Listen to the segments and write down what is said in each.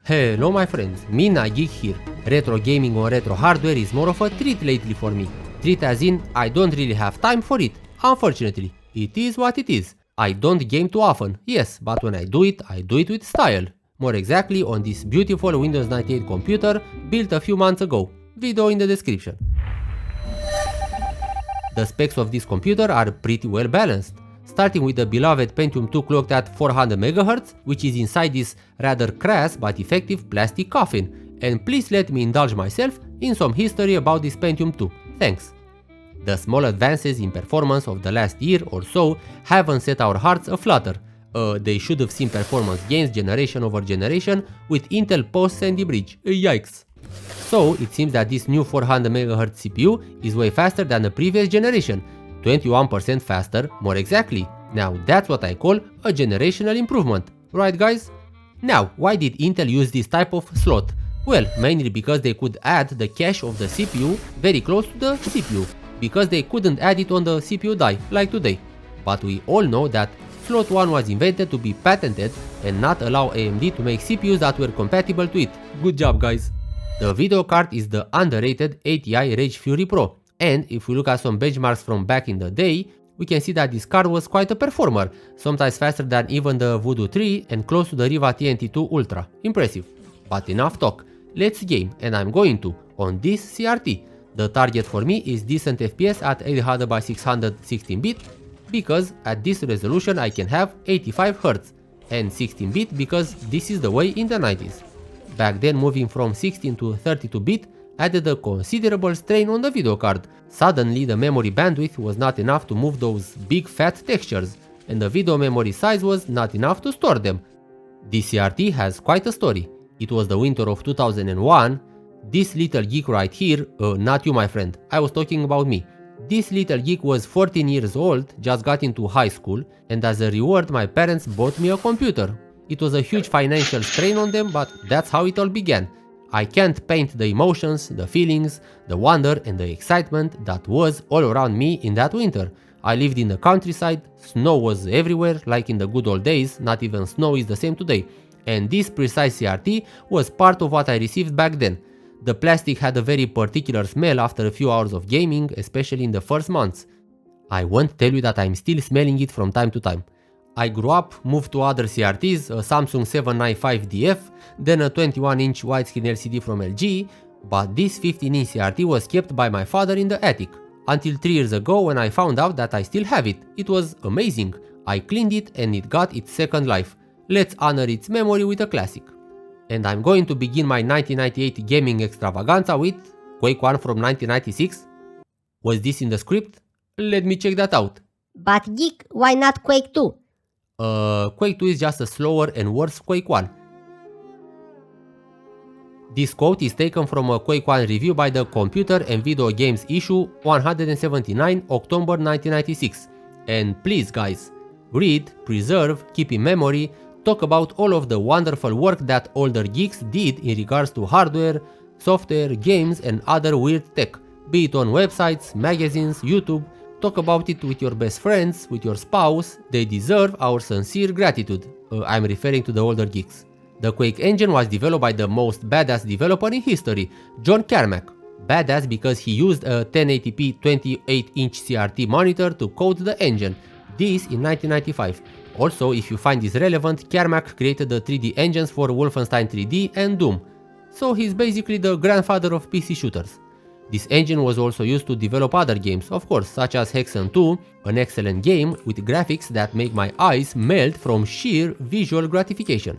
Hello my friends, me Geek here. Retro gaming on retro hardware is more of a treat lately for me. Treat as in, I don't really have time for it. Unfortunately, it is what it is. I don't game too often, yes, but when I do it with style. More exactly on this beautiful Windows 98 computer built a few months ago. Video in the description. The specs of this computer are pretty well balanced. Starting with the beloved Pentium 2 clocked at 400 MHz, which is inside this rather crass but effective plastic coffin. And please let me indulge myself in some history about this Pentium 2. Thanks. The small advances in performance of the last year or so haven't set our hearts aflutter. They should have seen performance gains generation over generation with Intel post-Sandy Bridge. Yikes. So it seems that this new 400 MHz CPU is way faster than the previous generation. 21% faster, more exactly. Now that's what I call a generational improvement, right guys? Now, why did Intel use this type of slot? Well, mainly because they could add the cache of the CPU very close to the CPU, because they couldn't add it on the CPU die, like today. But we all know that slot 1 was invented to be patented and not allow AMD to make CPUs that were compatible to it. Good job guys! The video card is the underrated ATI Rage Fury Pro. And if we look at some benchmarks from back in the day, we can see that this card was quite a performer, sometimes faster than even the Voodoo 3 and close to the Riva TNT2 Ultra. Impressive. But enough talk, let's game, and I'm going to, on this CRT. The target for me is decent FPS at 800 by 600 16-bit, because at this resolution I can have 85 Hz, and 16-bit because this is the way in the 90s. Back then moving from 16 to 32-bit added a considerable strain on the video card. Suddenly the memory bandwidth was not enough to move those big fat textures, and the video memory size was not enough to store them. This CRT has quite a story. It was the winter of 2001. This little geek right here, not you my friend, I was talking about me. This little geek was 14 years old, just got into high school, and as a reward my parents bought me a computer. It was a huge financial strain on them, but that's how it all began. I can't paint the emotions, the feelings, the wonder and the excitement that was all around me in that winter. I lived in the countryside, snow was everywhere like in the good old days, not even snow is the same today. And this precise CRT was part of what I received back then. The plastic had a very particular smell after a few hours of gaming, especially in the first months. I won't tell you that I'm still smelling it from time to time. I grew up, moved to other CRTs, a Samsung 795DF, then a 21-inch widescreen LCD from LG, but this 15-inch CRT was kept by my father in the attic. Until 3 years ago when I found out that I still have it. It was amazing. I cleaned it and it got its second life. Let's honor its memory with a classic. And I'm going to begin my 1998 gaming extravaganza with Quake 1 from 1996. Was this in the script? Let me check that out. But geek, why not Quake 2? Quake 2 is just a slower and worse Quake 1. This quote is taken from a Quake 1 review by the Computer and Video Games issue 179 October 1996. And please guys, read, preserve, keep in memory, talk about all of the wonderful work that older geeks did in regards to hardware, software, games and other weird tech, be it on websites, magazines, YouTube. Talk about it with your best friends, with your spouse. They deserve our sincere gratitude. I'm referring to the older geeks. The Quake engine was developed by the most badass developer in history, John Carmack. Badass because he used a 1080p 28-inch CRT monitor to code the engine. This in 1995. Also, if you find this relevant, Carmack created the 3D engines for Wolfenstein 3D and Doom. So he's basically the grandfather of PC shooters. This engine was also used to develop other games, of course, such as Hexen 2, an excellent game with graphics that make my eyes melt from sheer visual gratification.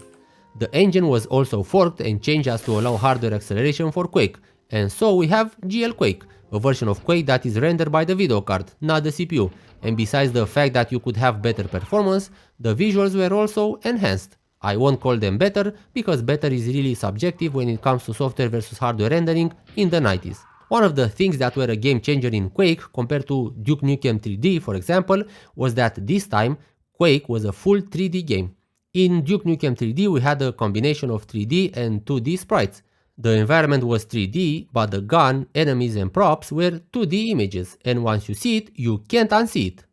The engine was also forked and changed as to allow hardware acceleration for Quake, and so we have GL Quake, a version of Quake that is rendered by the video card, not the CPU, and besides the fact that you could have better performance, the visuals were also enhanced. I won't call them better, because better is really subjective when it comes to software versus hardware rendering in the 90s. One of the things that were a game changer in Quake compared to Duke Nukem 3D for example was that this time Quake was a full 3D game. In Duke Nukem 3D we had a combination of 3D and 2D sprites. The environment was 3D, but the gun, enemies and props were 2D images, and once you see it, you can't unsee it.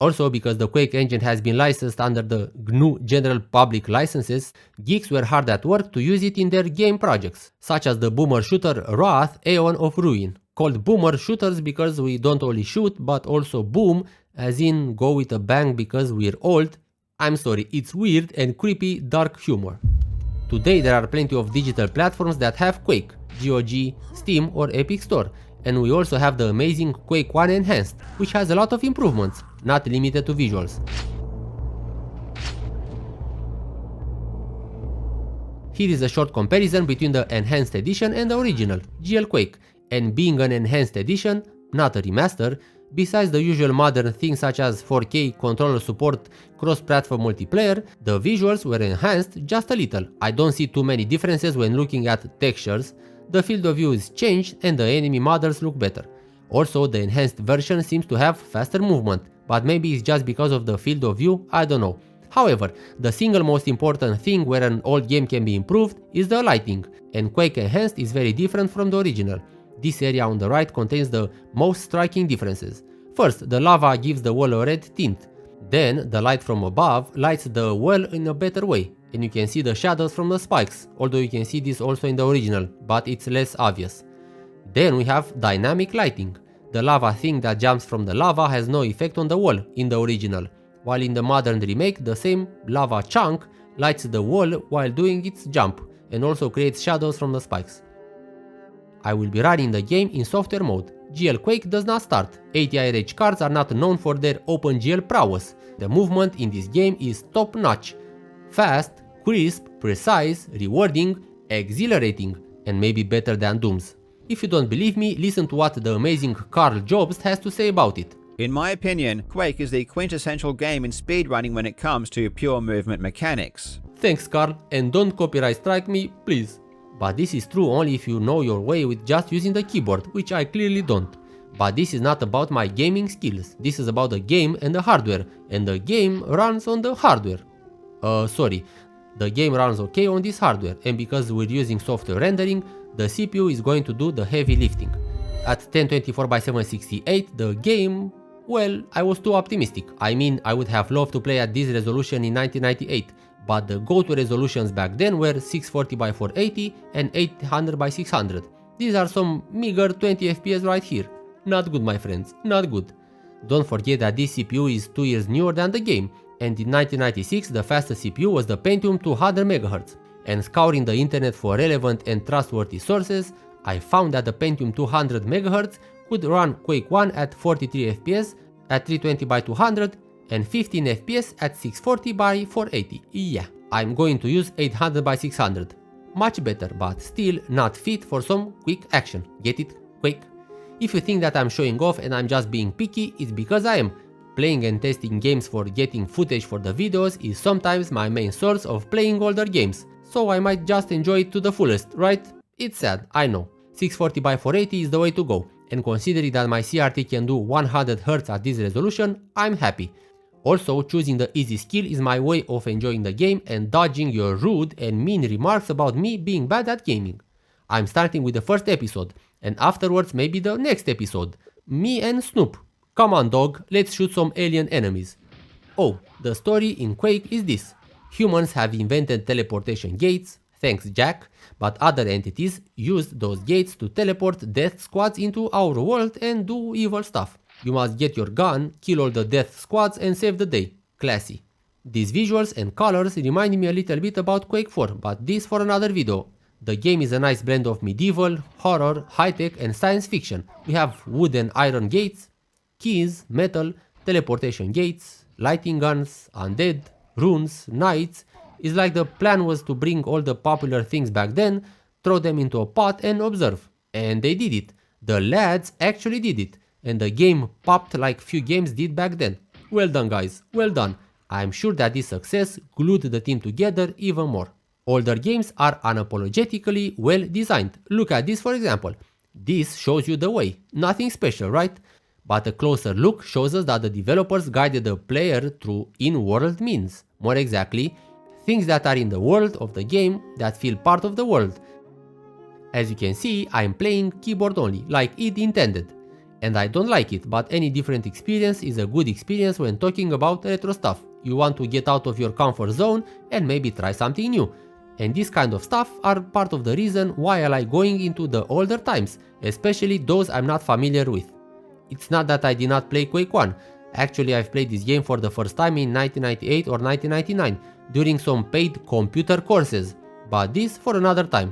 Also, because the Quake engine has been licensed under the GNU General Public Licenses, geeks were hard at work to use it in their game projects, such as the boomer shooter Wrath Aeon of Ruin, called boomer shooters because we don't only shoot but also boom, as in go with a bang because we're old. I'm sorry, it's weird and creepy dark humor. Today there are plenty of digital platforms that have Quake, GOG, Steam or Epic Store, and we also have the amazing Quake 1 Enhanced, which has a lot of improvements, not limited to visuals. Here is a short comparison between the Enhanced Edition and the original, GL Quake, and being an Enhanced Edition, not a remaster, besides the usual modern things such as 4K, controller support, cross-platform multiplayer, the visuals were enhanced just a little. I don't see too many differences when looking at textures, the field of view is changed and the enemy models look better. Also, the enhanced version seems to have faster movement, but maybe it's just because of the field of view, I don't know. However, the single most important thing where an old game can be improved is the lighting, and Quake Enhanced is very different from the original. This area on the right contains the most striking differences. First, the lava gives the wall a red tint. Then, the light from above lights the wall in a better way, and you can see the shadows from the spikes, although you can see this also in the original, but it's less obvious. Then we have dynamic lighting. The lava thing that jumps from the lava has no effect on the wall in the original, while in the modern remake the same lava chunk lights the wall while doing its jump, and also creates shadows from the spikes. I will be running the game in software mode. GL Quake does not start. ATI cards are not known for their OpenGL prowess. The movement in this game is top notch. Fast, crisp, precise, rewarding, exhilarating, and maybe better than Doom's. If you don't believe me, listen to what the amazing Carl Jobst has to say about it. In my opinion, Quake is the quintessential game in speedrunning when it comes to pure movement mechanics. Thanks Carl, and don't copyright strike me, please. But this is true only if you know your way with just using the keyboard, which I clearly don't. But this is not about my gaming skills, this is about the game and the hardware, and the game runs on the hardware. Sorry, the game runs okay on this hardware, and because we're using software rendering, the CPU is going to do the heavy lifting. At 1024x768, the game, well, I was too optimistic. I mean, I would have loved to play at this resolution in 1998, but the go-to resolutions back then were 640x480 and 800x600. These are some meager 20 FPS right here. Not good, my friends, not good. Don't forget that this CPU is 2 years newer than the game, and in 1996 the fastest CPU was the Pentium 200MHz. And scouring the internet for relevant and trustworthy sources, I found that the Pentium 200MHz could run Quake 1 at 43 FPS at 320x200 and 15 FPS at 640x480. Yeah, I'm going to use 800x600. Much better, but still not fit for some quick action. Get it? Quake. If you think that I'm showing off and I'm just being picky, it's because I am. Playing and testing games for getting footage for the videos is sometimes my main source of playing older games, so I might just enjoy it to the fullest, right? It's sad, I know. 640x480 is the way to go, and considering that my CRT can do 100Hz at this resolution, I'm happy. Also, choosing the easy skill is my way of enjoying the game and dodging your rude and mean remarks about me being bad at gaming. I'm starting with the first episode, and afterwards maybe the next episode. Me and Snoop. Come on dog, let's shoot some alien enemies. Oh, the story in Quake is this. Humans have invented teleportation gates, thanks Jack, but other entities used those gates to teleport death squads into our world and do evil stuff. You must get your gun, kill all the death squads and save the day. Classy. These visuals and colors remind me a little bit about Quake 4, but this for another video. The game is a nice blend of medieval, horror, high-tech and science fiction. We have wood and iron gates, keys, metal, teleportation gates, lighting guns, undead, runes, knights. It's like the plan was to bring all the popular things back then, throw them into a pot and observe. And they did it. The lads actually did it. And the game popped like few games did back then. Well done guys, well done. I'm sure that this success glued the team together even more. Older games are unapologetically well designed. Look at this for example. This shows you the way. Nothing special, right? But a closer look shows us that the developers guided the player through in-world means. More exactly, things that are in the world of the game that feel part of the world. As you can see, I'm playing keyboard only, like it intended. And I don't like it, but any different experience is a good experience when talking about retro stuff. You want to get out of your comfort zone and maybe try something new. And this kind of stuff are part of the reason why I like going into the older times, especially those I'm not familiar with. It's not that I did not play Quake 1. Actually, I've played this game for the first time in 1998 or 1999 during some paid computer courses, but this for another time.